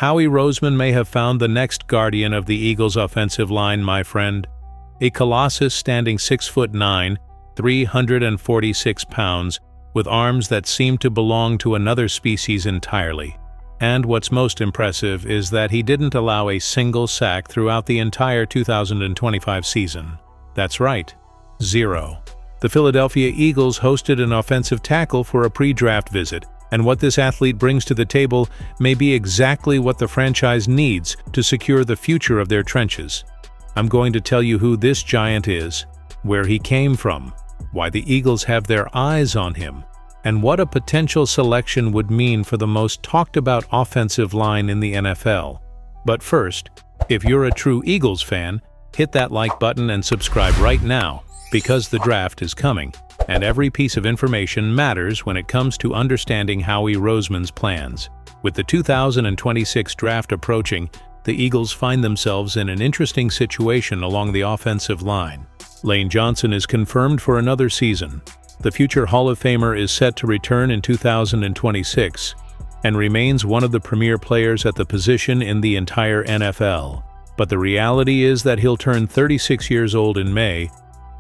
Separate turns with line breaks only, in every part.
Howie Roseman may have found the next guardian of the Eagles' offensive line, my friend. A colossus standing 6'9", 346 pounds, with arms that seem to belong to another species entirely. And what's most impressive is that he didn't allow a single sack throughout the entire 2025 season. That's right, 0. The Philadelphia Eagles hosted an offensive tackle for a pre-draft visit, and what this athlete brings to the table may be exactly what the franchise needs to secure the future of their trenches. I'm going to tell you who this giant is, where he came from, why the Eagles have their eyes on him, and what a potential selection would mean for the most talked-about offensive line in the NFL. But first, if you're a true Eagles fan, hit that like button and subscribe right now, because the draft is coming, and every piece of information matters when it comes to understanding Howie Roseman's plans. With the 2026 draft approaching, the Eagles find themselves in an interesting situation along the offensive line. Lane Johnson is confirmed for another season. The future Hall of Famer is set to return in 2026 and remains one of the premier players at the position in the entire NFL. But the reality is that he'll turn 36 years old in May,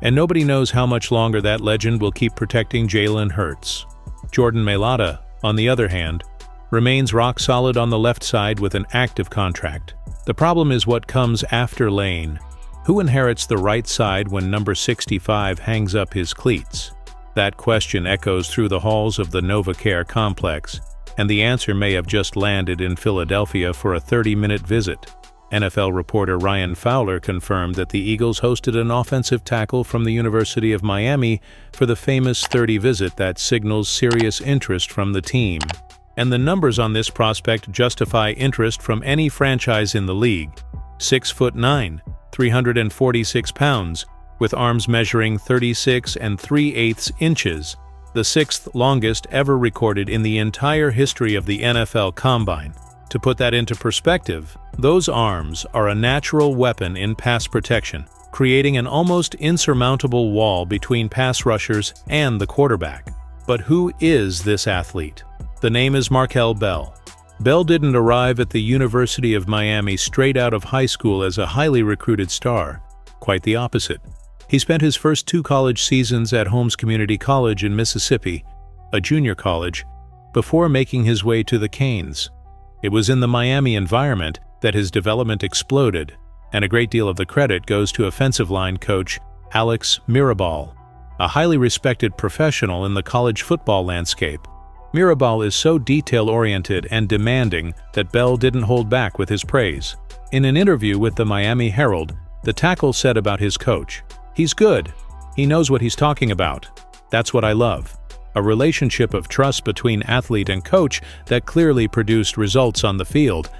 and nobody knows how much longer that legend will keep protecting Jalen Hurts. Jordan Mailata, on the other hand, remains rock solid on the left side with an active contract. The problem is what comes after Lane. Who inherits the right side when number 65 hangs up his cleats? That question echoes through the halls of the NovaCare Complex, and the answer may have just landed in Philadelphia for a 30-minute visit. NFL reporter Ryan Fowler confirmed that the Eagles hosted an offensive tackle from the University of Miami for the famous 30 visit that signals serious interest from the team. And the numbers on this prospect justify interest from any franchise in the league. 6'9", 346 pounds, with arms measuring 36 3/8 inches, the sixth longest ever recorded in the entire history of the NFL Combine. To put that into perspective, those arms are a natural weapon in pass protection, creating an almost insurmountable wall between pass rushers and the quarterback. But who is this athlete? The name is Markel Bell. Bell didn't arrive at the University of Miami straight out of high school as a highly recruited star. Quite the opposite. He spent his first 2 college seasons at Holmes Community College in Mississippi, a junior college, before making his way to the Canes. It was in the Miami environment that his development exploded, and a great deal of the credit goes to offensive line coach Alex Mirabal, a highly respected professional in the college football landscape. Mirabal is so detail-oriented and demanding that Bell didn't hold back with his praise. In an interview with the Miami Herald, the tackle said about his coach, "He's good. He knows what he's talking about. That's what I love." A relationship of trust between athlete and coach that clearly produced results on the field.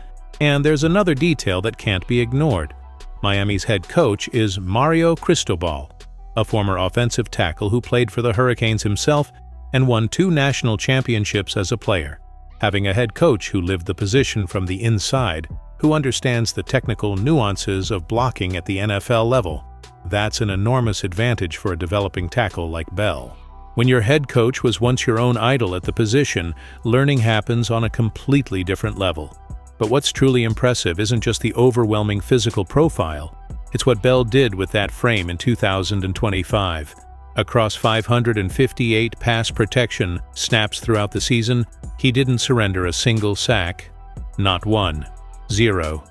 And there's another detail that can't be ignored. Miami's head coach is Mario Cristobal, a former offensive tackle who played for the Hurricanes himself and won 2 national championships as a player. Having a head coach who lived the position from the inside, who understands the technical nuances of blocking at the NFL level, that's an enormous advantage for a developing tackle like Bell. When your head coach was once your own idol at the position, learning happens on a completely different level. But what's truly impressive isn't just the overwhelming physical profile, it's what Bell did with that frame in 2025. Across 558 pass protection snaps throughout the season, he didn't surrender a single sack. Not one. 0.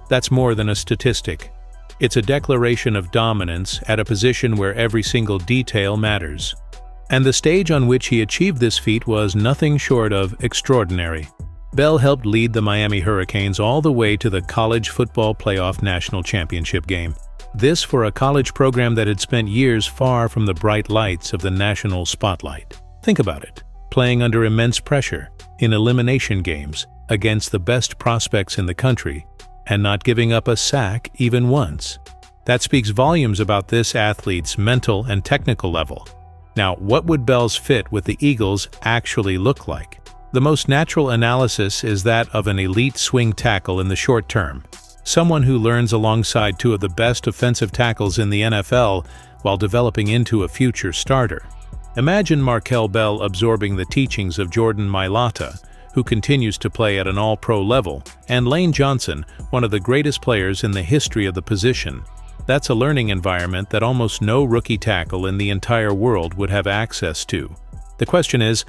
That's more than a statistic. It's a declaration of dominance at a position where every single detail matters. And the stage on which he achieved this feat was nothing short of extraordinary. Bell helped lead the Miami Hurricanes all the way to the College Football Playoff National Championship game. This for a college program that had spent years far from the bright lights of the national spotlight. Think about it, playing under immense pressure, in elimination games, against the best prospects in the country, and not giving up a sack even once. That speaks volumes about this athlete's mental and technical level. Now, what would Bell's fit with the Eagles actually look like? The most natural analysis is that of an elite swing tackle in the short term, someone who learns alongside 2 of the best offensive tackles in the NFL while developing into a future starter. Imagine Markel Bell absorbing the teachings of Jordan Mailata, who continues to play at an all-pro level, and Lane Johnson, one of the greatest players in the history of the position. That's a learning environment that almost no rookie tackle in the entire world would have access to. The question is,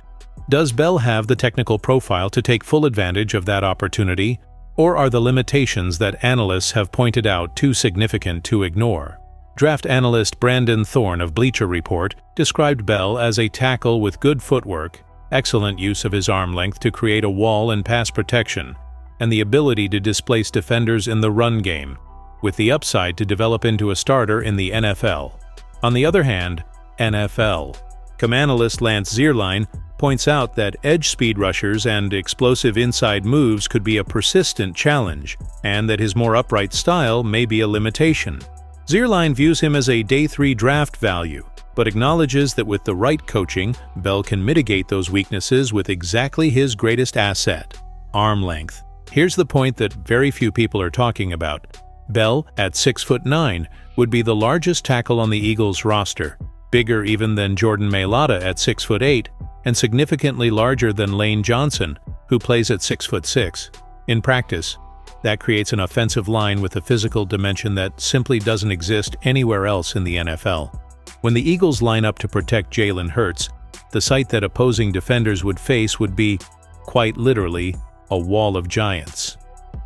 does Bell have the technical profile to take full advantage of that opportunity, or are the limitations that analysts have pointed out too significant to ignore? Draft analyst Brandon Thorne of Bleacher Report described Bell as a tackle with good footwork, excellent use of his arm length to create a wall and pass protection, and the ability to displace defenders in the run game, with the upside to develop into a starter in the NFL. On the other hand, analyst Lance Zierlein points out that edge speed rushers and explosive inside moves could be a persistent challenge, and that his more upright style may be a limitation. Zierlein views him as a Day 3 draft value, but acknowledges that with the right coaching, Bell can mitigate those weaknesses with exactly his greatest asset: arm length. Here's the point that very few people are talking about. Bell, at 6'9", would be the largest tackle on the Eagles roster, bigger even than Jordan Mailata at 6'8", and significantly larger than Lane Johnson, who plays at 6'6". In practice, that creates an offensive line with a physical dimension that simply doesn't exist anywhere else in the NFL. When the Eagles line up to protect Jalen Hurts, the sight that opposing defenders would face would be, quite literally, a wall of giants.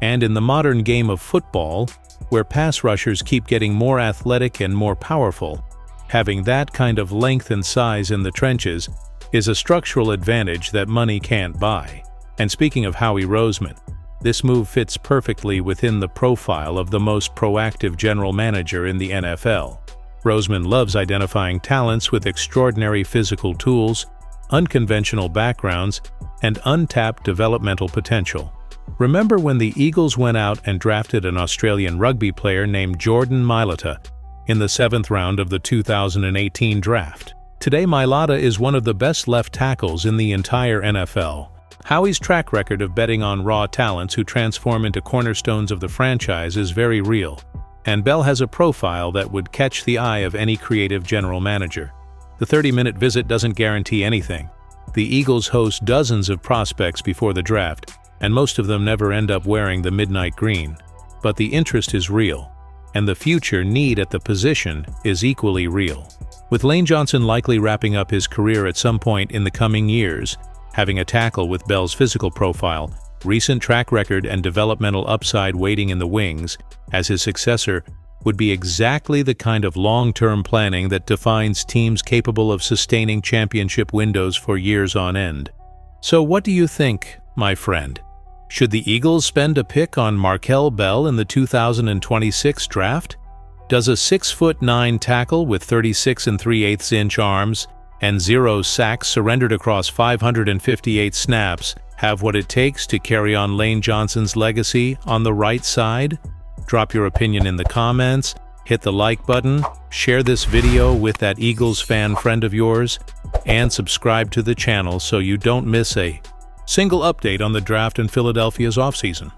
And in the modern game of football, where pass rushers keep getting more athletic and more powerful, having that kind of length and size in the trenches is a structural advantage that money can't buy. And speaking of Howie Roseman, this move fits perfectly within the profile of the most proactive general manager in the NFL. Roseman loves identifying talents with extraordinary physical tools, unconventional backgrounds, and untapped developmental potential. Remember when the Eagles went out and drafted an Australian rugby player named Jordan Mailata in the 7th round of the 2018 draft? Today, Mailata is one of the best left tackles in the entire NFL. Howie's track record of betting on raw talents who transform into cornerstones of the franchise is very real, and Bell has a profile that would catch the eye of any creative general manager. The 30-minute visit doesn't guarantee anything. The Eagles host dozens of prospects before the draft, and most of them never end up wearing the midnight green. But the interest is real, and the future need at the position is equally real. With Lane Johnson likely wrapping up his career at some point in the coming years, having a tackle with Bell's physical profile, recent track record, and developmental upside waiting in the wings as his successor would be exactly the kind of long-term planning that defines teams capable of sustaining championship windows for years on end. So what do you think, my friend? Should the Eagles spend a pick on Markel Bell in the 2026 draft? Does a 6'9" tackle with 36 3/8 inch arms and 0 sacks surrendered across 558 snaps have what it takes to carry on Lane Johnson's legacy on the right side? Drop your opinion in the comments, hit the like button, share this video with that Eagles fan friend of yours, and subscribe to the channel so you don't miss a single update on the draft and Philadelphia's offseason.